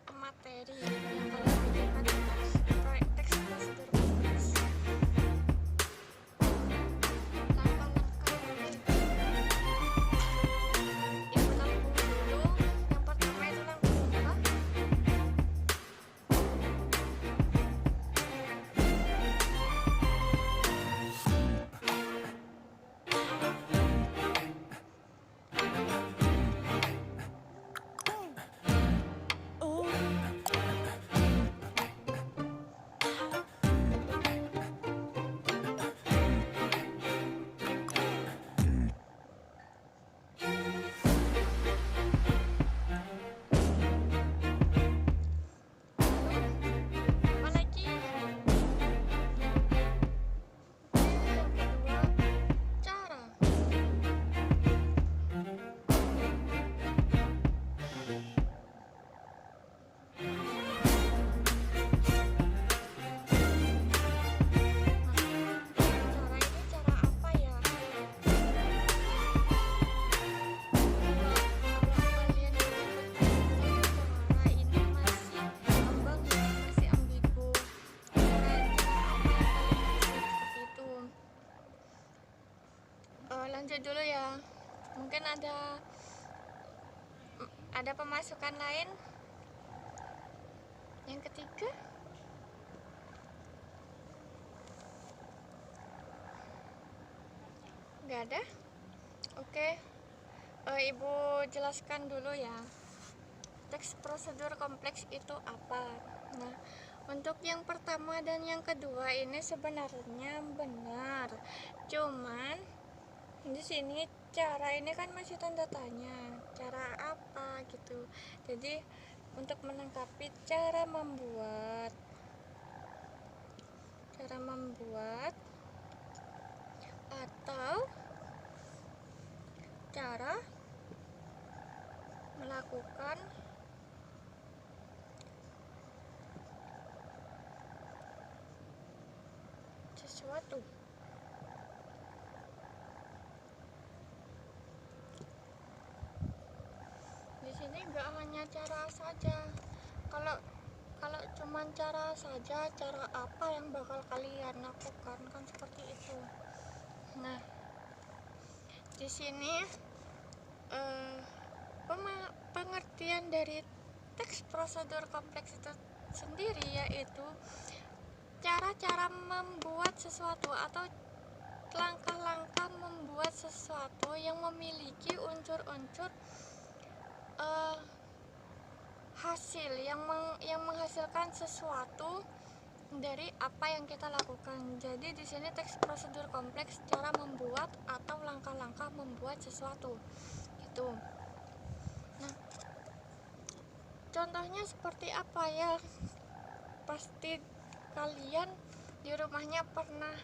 ke materi yang kalian pikirkan di teks prosedur kompleks. Langkah-langkah ibu lakukan dulu. Yang pertama itu langkah-langkah. Apa lagi? Yang kedua, cara. Cara ini cara apa ya? Kalau kalian menyebut cara ini masih ambang, masih ambigu. Cara apa yang kalian maksud seperti itu? Lanjut dulu ya. Mungkin ada pemasukan lain. Yang ketiga, nggak ada. Oke. Ibu jelaskan dulu ya, teks prosedur kompleks itu apa. Nah, untuk yang pertama dan yang kedua ini sebenarnya benar, cuman di sini cara ini kan masih tanda tanya, cara apa gitu. Jadi untuk melengkapi cara membuat atau cara melakukan sesuatu. Di sini nggak hanya cara saja. Kalau cuman cara saja, cara apa yang bakal kalian lakukan, kan seperti itu. Nah, di sini pengertian dari teks prosedur kompleks itu sendiri yaitu cara-cara membuat sesuatu atau langkah-langkah membuat sesuatu yang memiliki unsur-unsur hasil yang menghasilkan sesuatu dari apa yang kita lakukan. Jadi di sini teks prosedur kompleks cara membuat atau langkah-langkah membuat sesuatu gitu. Nah, contohnya seperti apa ya? Pasti kalian di rumahnya pernah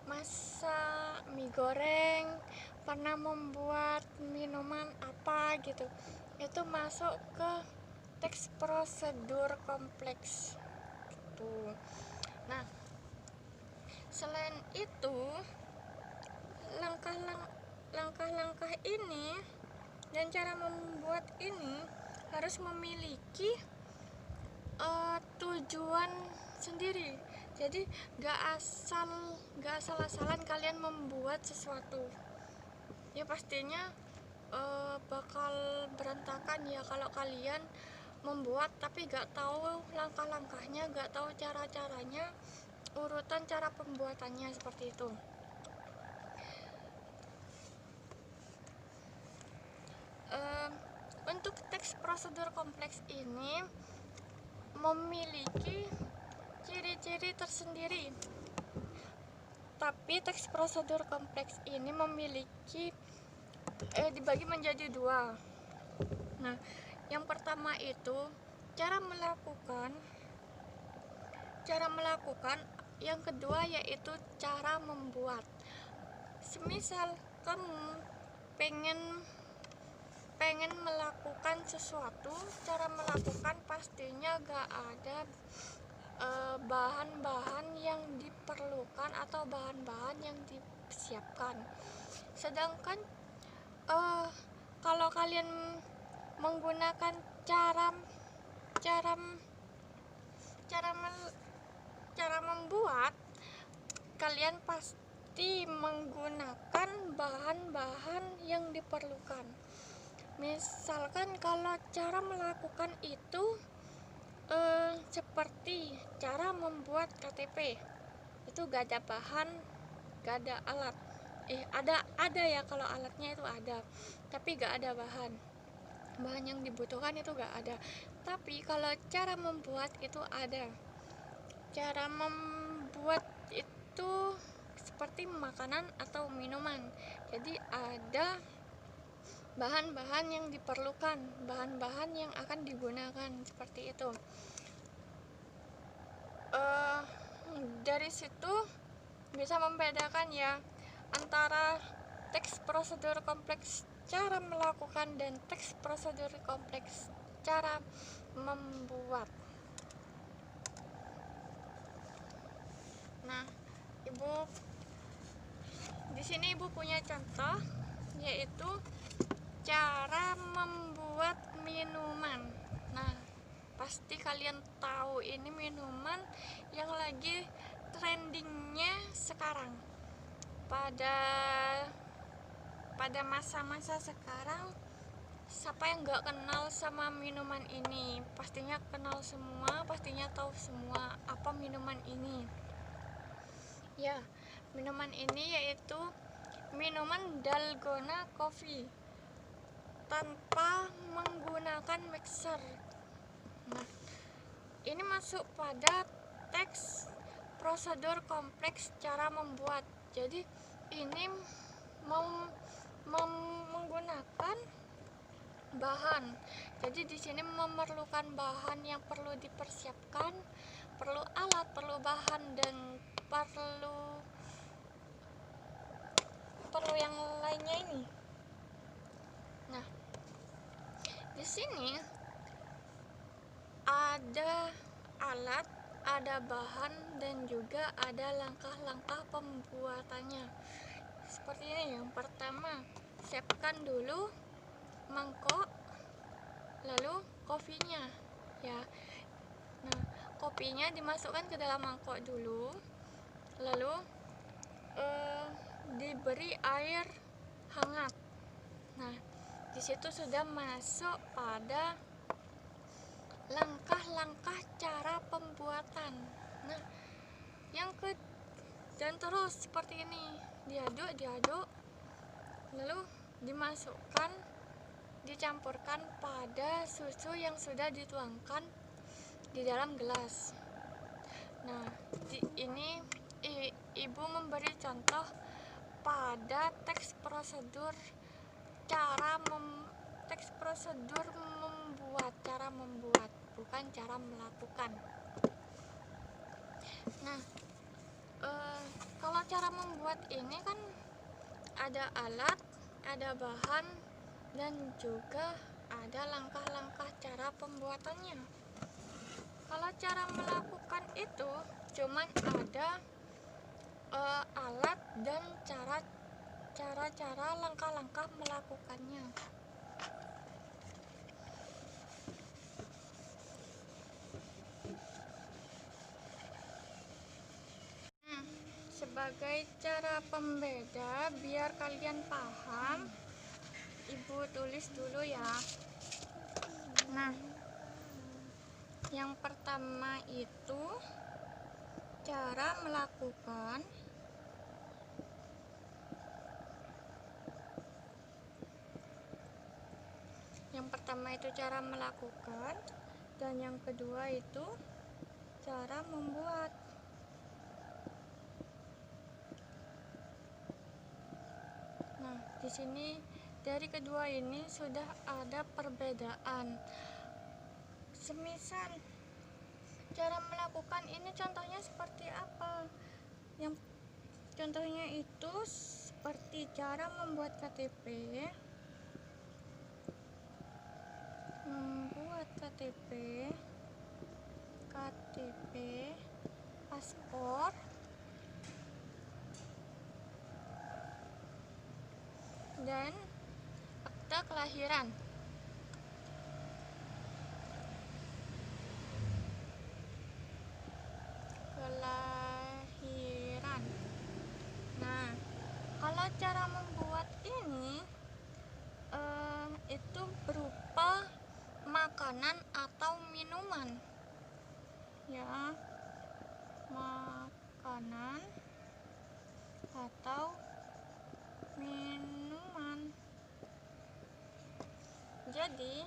masak mie goreng, pernah membuat minuman apa gitu. Itu masuk ke teks prosedur kompleks gitu. Nah, selain itu langkah-langkah ini dan cara membuat ini harus memiliki tujuan sendiri. Jadi gak asal-asalan kalian membuat sesuatu. Ya pastinya bakal berantakan ya kalau kalian membuat tapi gak tahu langkah-langkahnya, gak tahu cara-caranya, urutan cara pembuatannya seperti itu. Untuk teks prosedur kompleks ini memiliki ciri-ciri tersendiri. Tapi teks prosedur kompleks ini memiliki dibagi menjadi dua. Nah, yang pertama itu cara melakukan, yang kedua yaitu cara membuat. Semisal kamu pengen melakukan sesuatu, cara melakukan pastinya gak ada bahan-bahan yang diperlukan atau bahan-bahan yang disiapkan. Sedangkan kalau kalian menggunakan cara cara cara cara membuat, kalian pasti menggunakan bahan-bahan yang diperlukan. Misalkan kalau cara melakukan itu seperti cara membuat KTP, itu gak ada bahan, gak ada alat. Ada ya, kalau alatnya itu ada, tapi gak ada bahan yang dibutuhkan, itu gak ada. Tapi kalau cara membuat itu ada. Cara membuat itu seperti makanan atau minuman, jadi ada bahan-bahan yang diperlukan, bahan-bahan yang akan digunakan, seperti itu. Dari situ bisa membedakan ya antara teks prosedur kompleks cara melakukan dan teks prosedur kompleks cara membuat. Nah, Ibu di sini Ibu punya contoh, yaitu cara membuat minuman. Nah, pasti kalian tahu ini minuman yang lagi trendingnya sekarang. Pada masa-masa sekarang, siapa yang nggak kenal sama minuman ini? Pastinya kenal semua, pastinya tahu semua apa minuman ini. Ya, minuman ini yaitu minuman dalgona coffee tanpa menggunakan mixer. Nah, ini masuk pada teks prosedur kompleks cara membuat. Jadi ini menggunakan bahan. Jadi di sini memerlukan bahan yang perlu dipersiapkan, perlu alat, perlu bahan, dan perlu yang lainnya ini. Nah, di sini ada alat, ada bahan, dan juga ada langkah-langkah pembuatannya. Seperti ini. Yang pertama, siapkan dulu mangkok, lalu kopinya ya. Nah, kopinya dimasukkan ke dalam mangkok dulu, lalu diberi air hangat. Nah, di situ sudah masuk pada langkah-langkah cara pembuatan. Nah, dan terus seperti ini, diaduk, lalu dicampurkan pada susu yang sudah dituangkan di dalam gelas. Nah, ini Ibu memberi contoh pada teks prosedur membuat, cara membuat, bukan cara melakukan. Nah, kalau cara membuat ini kan ada alat, ada bahan, dan juga ada langkah-langkah cara pembuatannya. Kalau cara melakukan itu cuman ada alat dan cara langkah-langkah melakukannya. Sebagai cara pembeda biar kalian paham, Ibu tulis dulu ya. Nah, yang pertama itu cara melakukan, dan yang kedua itu cara membuat. Nah, di sini dari kedua ini sudah ada perbedaan. Semisal cara melakukan ini contohnya seperti apa? Yang contohnya itu seperti cara membuat KTP, paspor, dan akta kelahiran. cara membuat ini itu berupa makanan atau minuman ya, makanan atau minuman. Jadi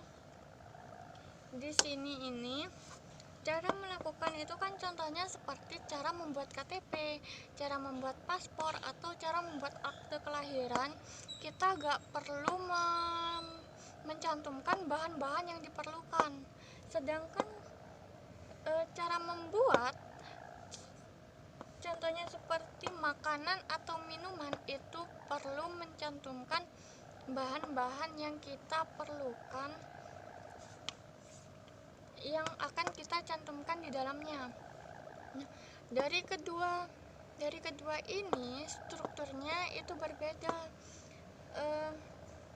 di sini ini cara melakukan itu kan contohnya seperti cara membuat KTP, cara membuat paspor, atau cara membuat akte kelahiran. Kita gak perlu mencantumkan bahan-bahan yang diperlukan. Sedangkan cara membuat contohnya seperti makanan atau minuman itu perlu mencantumkan bahan-bahan yang kita perlukan, yang akan kita cantumkan di dalamnya. Nah, dari kedua ini strukturnya itu berbeda.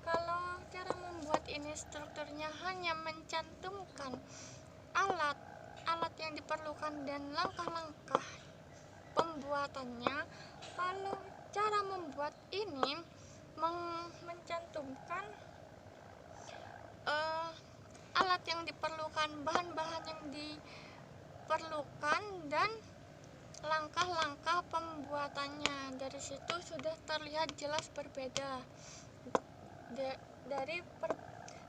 Kalau cara membuat ini strukturnya hanya mencantumkan alat yang diperlukan dan langkah-langkah pembuatannya. Kalau cara membuat ini mencantumkan alat yang diperlukan, bahan-bahan yang diperlukan, dan langkah-langkah pembuatannya. Dari situ sudah terlihat jelas berbeda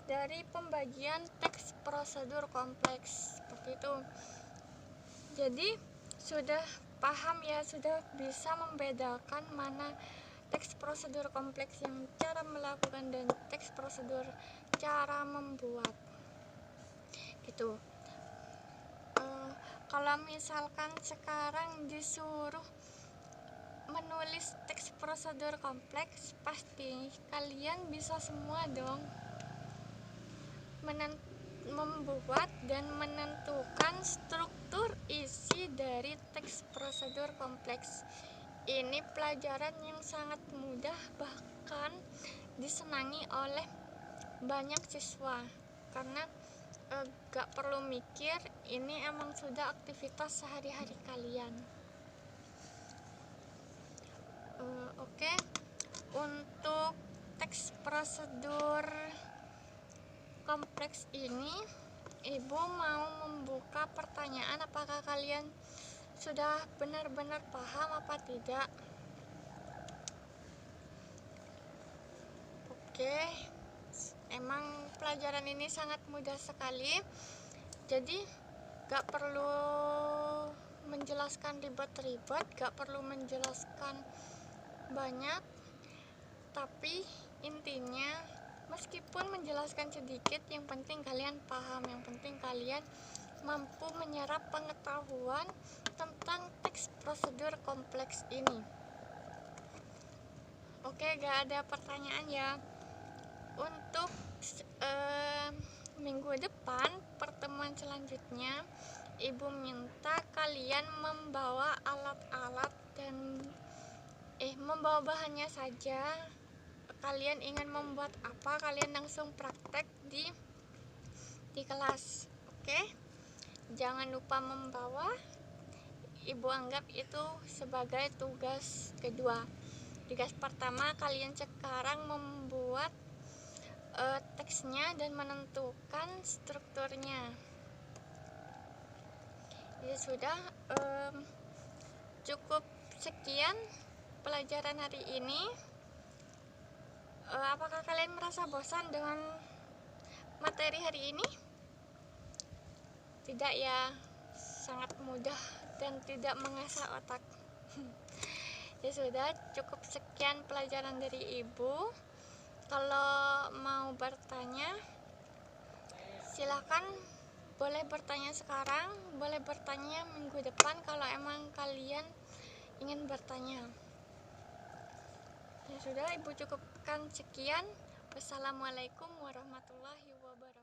dari pembagian teks prosedur kompleks seperti itu. Jadi sudah paham ya, sudah bisa membedakan mana teks prosedur kompleks yang cara melakukan dan teks prosedur cara membuat gitu. Kalau misalkan sekarang disuruh menulis teks prosedur kompleks, pasti kalian bisa semua dong membuat dan menentukan struktur isi dari teks prosedur kompleks. Ini pelajaran yang sangat mudah, bahkan disenangi oleh banyak siswa karena gak perlu mikir, ini emang sudah aktivitas sehari-hari kalian. Oke. Untuk teks prosedur kompleks ini, Ibu mau membuka pertanyaan, apakah kalian sudah benar-benar paham apa tidak? Oke, emang pelajaran ini sangat mudah sekali, jadi gak perlu menjelaskan ribet-ribet, gak perlu menjelaskan banyak, tapi intinya meskipun menjelaskan sedikit, yang penting kalian paham, yang penting kalian mampu menyerap pengetahuan tentang teks prosedur kompleks ini. Oke, gak ada pertanyaan ya. Untuk minggu depan, pertemuan selanjutnya, Ibu minta kalian membawa alat-alat dan membawa bahannya saja. Kalian ingin membuat apa, kalian langsung praktek di kelas. Oke? Jangan lupa membawa. Ibu anggap itu sebagai tugas kedua. Tugas pertama, kalian sekarang membuat teksnya dan menentukan strukturnya. Ya sudah, cukup sekian pelajaran hari ini. Apakah kalian merasa bosan dengan materi hari ini? Tidak ya, sangat mudah dan tidak mengasah otak. Ya sudah, cukup sekian pelajaran dari Ibu. Kalau mau bertanya, silahkan, boleh bertanya sekarang, boleh bertanya minggu depan kalau emang kalian ingin bertanya. Ya sudah, Ibu cukupkan sekian. Wassalamualaikum warahmatullahi wabarakatuh.